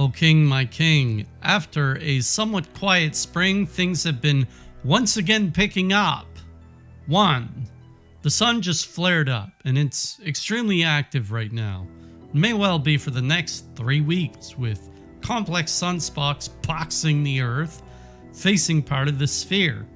O king, my king, after a somewhat quiet spring, things have been once again picking up. 1. The sun just flared up, and it's extremely active right now. It may well be for the next 3 weeks, with complex sunspots boxing the Earth, facing part of the sphere.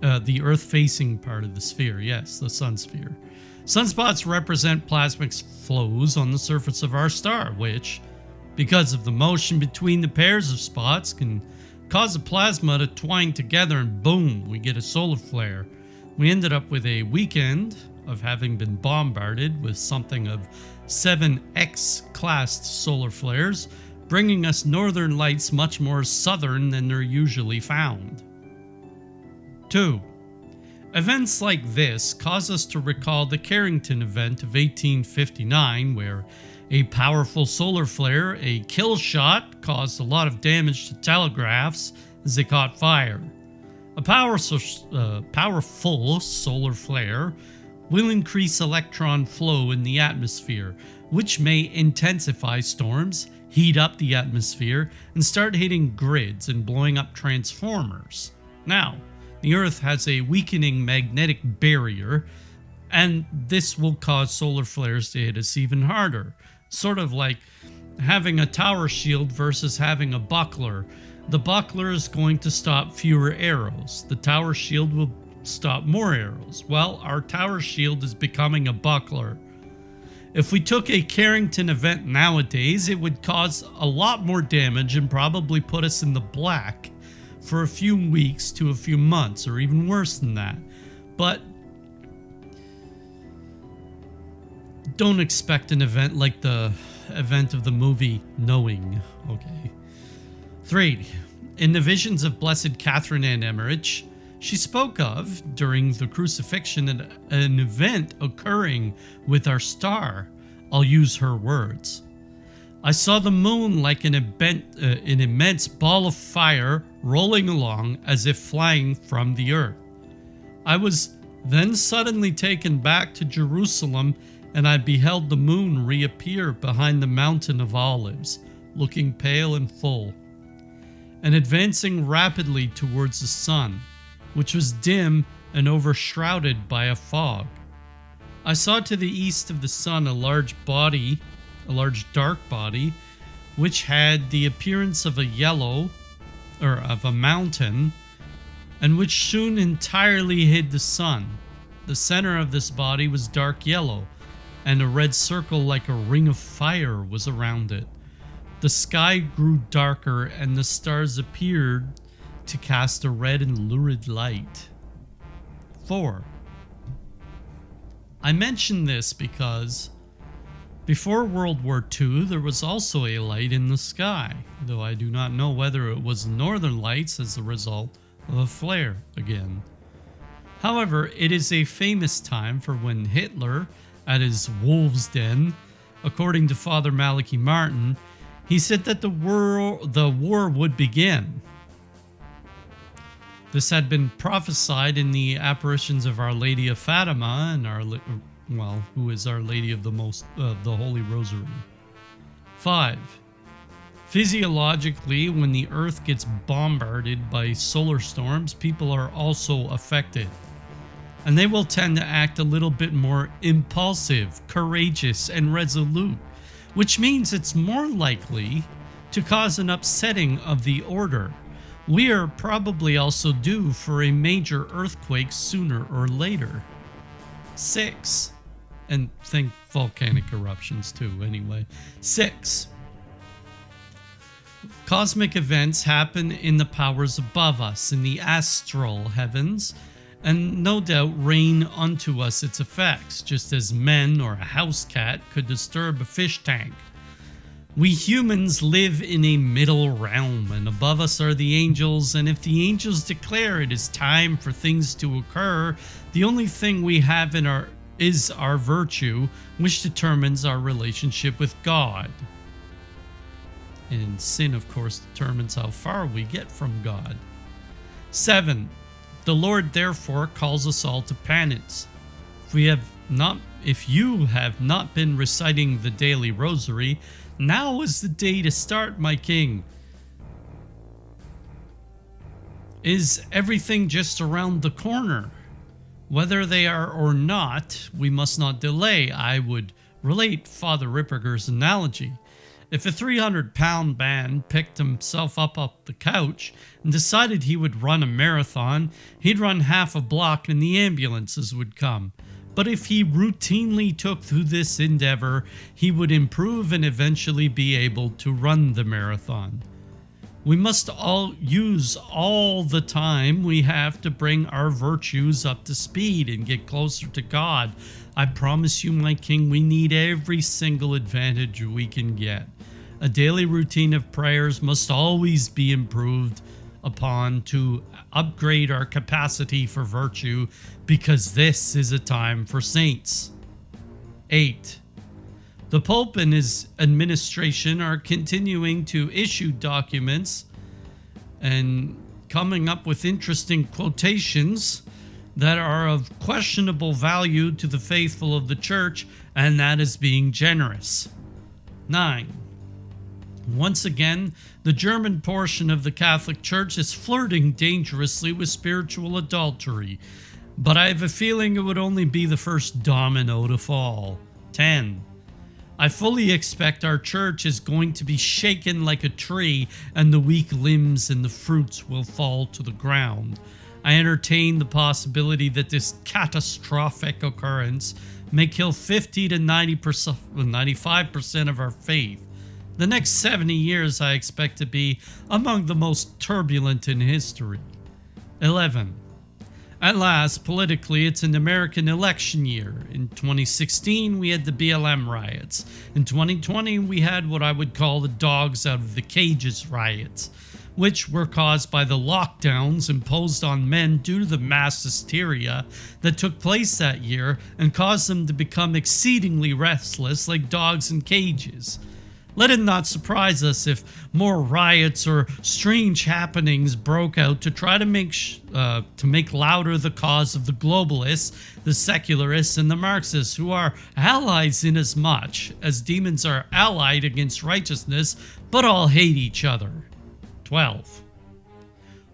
The Earth facing part of the sphere, yes, the sun sphere. Sunspots represent plasmic flows on the surface of our star, which, because of the motion between the pairs of spots, can cause the plasma to twine together, and boom, we get a solar flare. We ended up with a weekend of having been bombarded with something of 7 X-classed solar flares, bringing us northern lights much more southern than they're usually found. 2. Events like this cause us to recall the Carrington event of 1859, where a powerful solar flare, a kill shot, caused a lot of damage to telegraphs as they caught fire. A powerful solar flare will increase electron flow in the atmosphere, which may intensify storms, heat up the atmosphere, and start hitting grids and blowing up transformers. Now, the Earth has a weakening magnetic barrier, and this will cause solar flares to hit us even harder. Sort of like having a tower shield versus having a buckler. The buckler is going to stop fewer arrows. The tower shield will stop more arrows. Well, our tower shield is becoming a buckler. If we took a Carrington event nowadays, it would cause a lot more damage and probably put us in the black for a few weeks to a few months, or even worse than that. But don't expect an event like the event of the movie Knowing, okay? 3. In the visions of Blessed Catherine Ann Emmerich, she spoke of, during the crucifixion, an event occurring with our star. I'll use her words. I saw the moon like an immense ball of fire rolling along as if flying from the earth. I was then suddenly taken back to Jerusalem, and I beheld the moon reappear behind the mountain of olives, looking pale and full, and advancing rapidly towards the sun, which was dim and overshrouded by a fog. I saw to the east of the sun a large dark body, which had the appearance of of a mountain, and which soon entirely hid the sun. The center of this body was dark yellow, and a red circle like a ring of fire was around it. The sky grew darker, and the stars appeared to cast a red and lurid light. 4. I mention this because before World War II, there was also a light in the sky, though I do not know whether it was northern lights as a result of a flare again. However, it is a famous time for when Hitler, at his wolves' den, according to Father Malachi Martin, he said that the war would begin. This had been prophesied in the apparitions of Our Lady of Fatima and who is Our Lady of the Holy Rosary. 5. Physiologically, when the Earth gets bombarded by solar storms, people are also affected, and they will tend to act a little bit more impulsive, courageous, and resolute, which means it's more likely to cause an upsetting of the order. We are probably also due for a major earthquake sooner or later. 6. And think volcanic eruptions too, anyway. 6. Cosmic events happen in the powers above us, in the astral heavens, and no doubt rain unto us its effects, just as men or a house cat could disturb a fish tank. We humans live in a middle realm, and above us are the angels, and if the angels declare it is time for things to occur, the only thing we have is our virtue, which determines our relationship with God. And sin, of course, determines how far we get from God. 7. The Lord therefore calls us all to penance. if you have not been reciting the daily rosary, now is the day to start, my king. Is everything just around the corner? Whether they are or not, we must not delay. I would relate Father Ripperger's analogy. If a 300-pound man picked himself up the couch and decided he would run a marathon, he'd run half a block and the ambulances would come. But if he routinely took through this endeavor, he would improve and eventually be able to run the marathon. We must all use all the time we have to bring our virtues up to speed and get closer to God. I promise you, my king, we need every single advantage we can get. A daily routine of prayers must always be improved upon to upgrade our capacity for virtue, because this is a time for saints. 8. The Pope and his administration are continuing to issue documents and coming up with interesting quotations that are of questionable value to the faithful of the Church, and that is being generous. 9. Once again, the German portion of the Catholic Church is flirting dangerously with spiritual adultery, but I have a feeling it would only be the first domino to fall. 10. I fully expect our church is going to be shaken like a tree, and the weak limbs and the fruits will fall to the ground. I entertain the possibility that this catastrophic occurrence may kill 50 to 90%, 95% of our faith. The next 70 years I expect to be among the most turbulent in history. 11. At last, politically, it's an American election year. In 2016, we had the BLM riots. In 2020, we had what I would call the dogs out of the cages riots, which were caused by the lockdowns imposed on men due to the mass hysteria that took place that year and caused them to become exceedingly restless like dogs in cages. Let it not surprise us if more riots or strange happenings broke out to try to make louder the cause of the globalists, the secularists, and the Marxists, who are allies in as much as demons are allied against righteousness, but all hate each other. 12.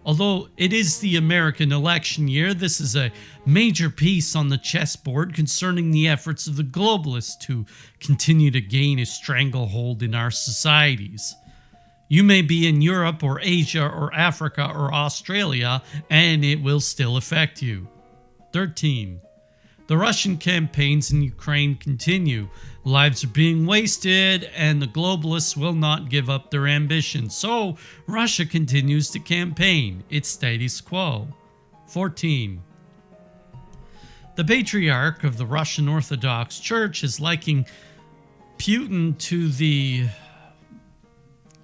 Although it is the American election year, this is a major piece on the chessboard concerning the efforts of the globalists to continue to gain a stranglehold in our societies. You may be in Europe or Asia or Africa or Australia, and it will still affect you. 13. The Russian campaigns in Ukraine continue. Lives are being wasted, and the globalists will not give up their ambitions. So Russia continues to campaign. It's status quo. 14. The Patriarch of the Russian Orthodox Church is liking Putin to the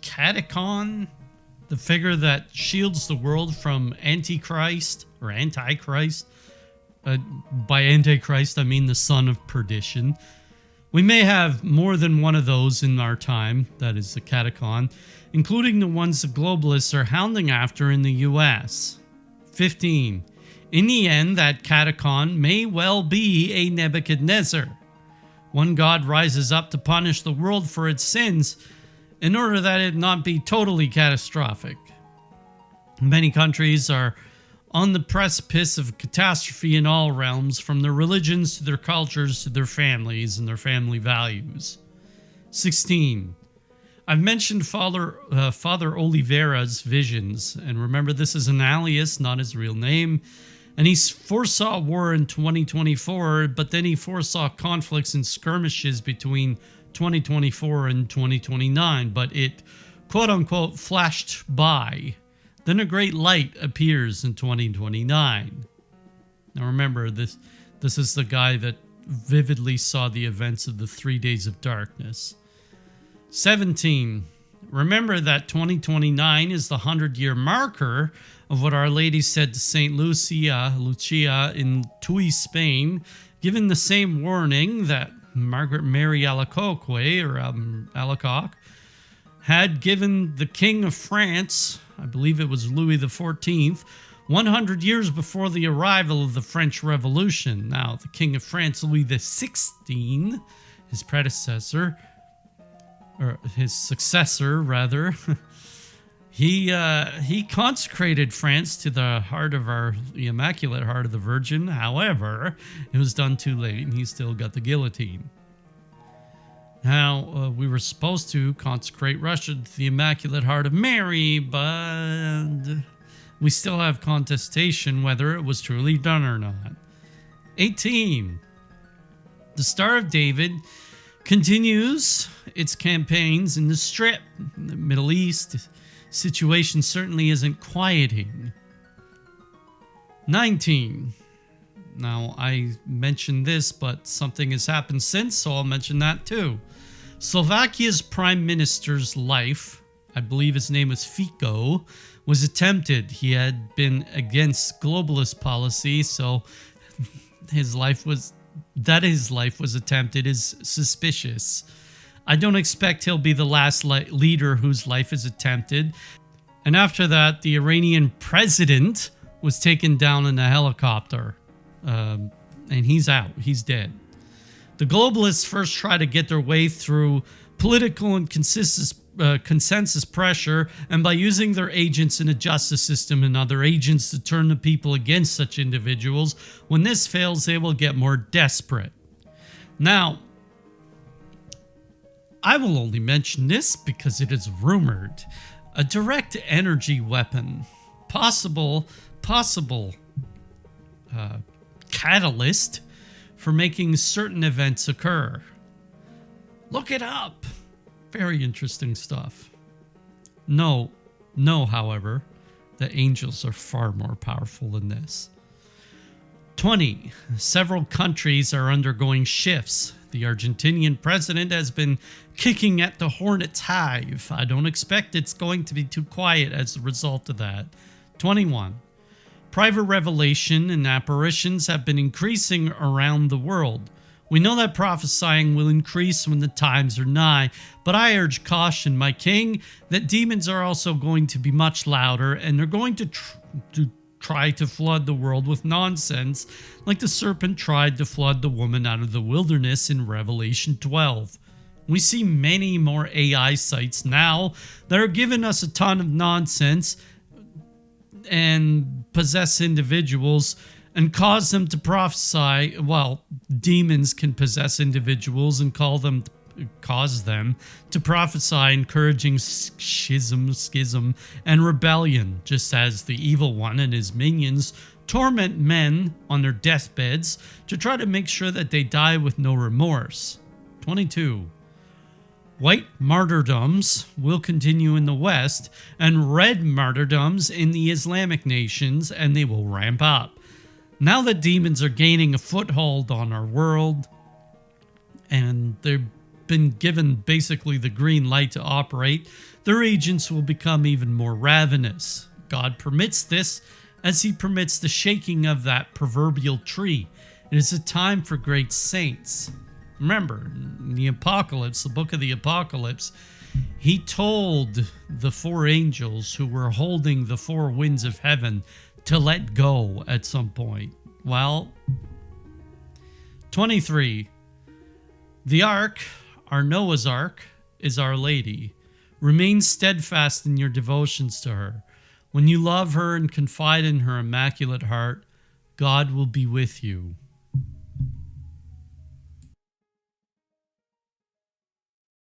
Catechism, the figure that shields the world from Antichrist or Antichrist. By Antichrist, I mean the son of perdition. We may have more than one of those in our time, that is the Catechism, including the ones the globalists are hounding after in the US. 15. In the end, that Catechism may well be a Nebuchadnezzar. One God rises up to punish the world for its sins in order that it not be totally catastrophic. Many countries are on the precipice of catastrophe in all realms, from their religions to their cultures to their families and their family values. 16. I've mentioned Father Oliveira's visions, and remember this is an alias, not his real name, and he foresaw war in 2024, but then he foresaw conflicts and skirmishes between 2024 and 2029, but it quote-unquote flashed by. Then a great light appears in 2029. Now remember, this is the guy that vividly saw the events of the 3 days of darkness. 17. Remember that 2029 is the 100-year marker of what Our Lady said to St. Lucia in Tui, Spain, given the same warning that Margaret Mary Alacoque, Alacoque, had given the King of France, I believe it was Louis XIV, 100 years before the arrival of the French Revolution. Now, the King of France, Louis XVI, his predecessor, or his successor, rather, he consecrated France to the Immaculate Heart of the Virgin. However, it was done too late, and he still got the guillotine. Now, we were supposed to consecrate Russia to the Immaculate Heart of Mary, but we still have contestation whether it was truly done or not. 18. The Star of David continues its campaigns in the Strip. In the Middle East, situation certainly isn't quieting. 19. Now, I mentioned this, but something has happened since, so I'll mention that too. Slovakia's prime minister's life, I believe his name was Fico, was attempted. He had been against globalist policy, so his life was attempted is suspicious. I don't expect he'll be the last leader whose life is attempted. And after that, the Iranian president was taken down in a helicopter. And he's out. He's dead. The globalists first try to get their way through political and consensus pressure, and by using their agents in a justice system and other agents to turn the people against such individuals. When this fails, they will get more desperate. Now, I will only mention this because it is rumored. A direct energy weapon, possible catalyst for making certain events occur. Look it up. Very interesting stuff. No, however, the angels are far more powerful than this. 20. Several countries are undergoing shifts. The Argentinian president has been kicking at the hornet's hive. I don't expect it's going to be too quiet as a result of that. 21. Private revelation and apparitions have been increasing around the world. We know that prophesying will increase when the times are nigh, but I urge caution, my king, that demons are also going to be much louder, and they're going to try to flood the world with nonsense, like the serpent tried to flood the woman out of the wilderness in Revelation 12. We see many more AI sites now that are giving us a ton of nonsense and possess individuals and cause them to prophesy. Well, demons can possess individuals and cause them to prophesy, encouraging schism, and rebellion, just as the evil one and his minions torment men on their deathbeds to try to make sure that they die with no remorse. 22. White martyrdoms will continue in the West, and red martyrdoms in the Islamic nations, and they will ramp up. Now that demons are gaining a foothold on our world, and they've been given basically the green light to operate, their agents will become even more ravenous. God permits this as he permits the shaking of that proverbial tree. It is a time for great saints. Remember, in the Apocalypse, the book of the Apocalypse, he told the four angels who were holding the four winds of heaven to let go at some point. Well, 23. The ark, our Noah's ark, is Our Lady. Remain steadfast in your devotions to her. When you love her and confide in her immaculate heart, God will be with you.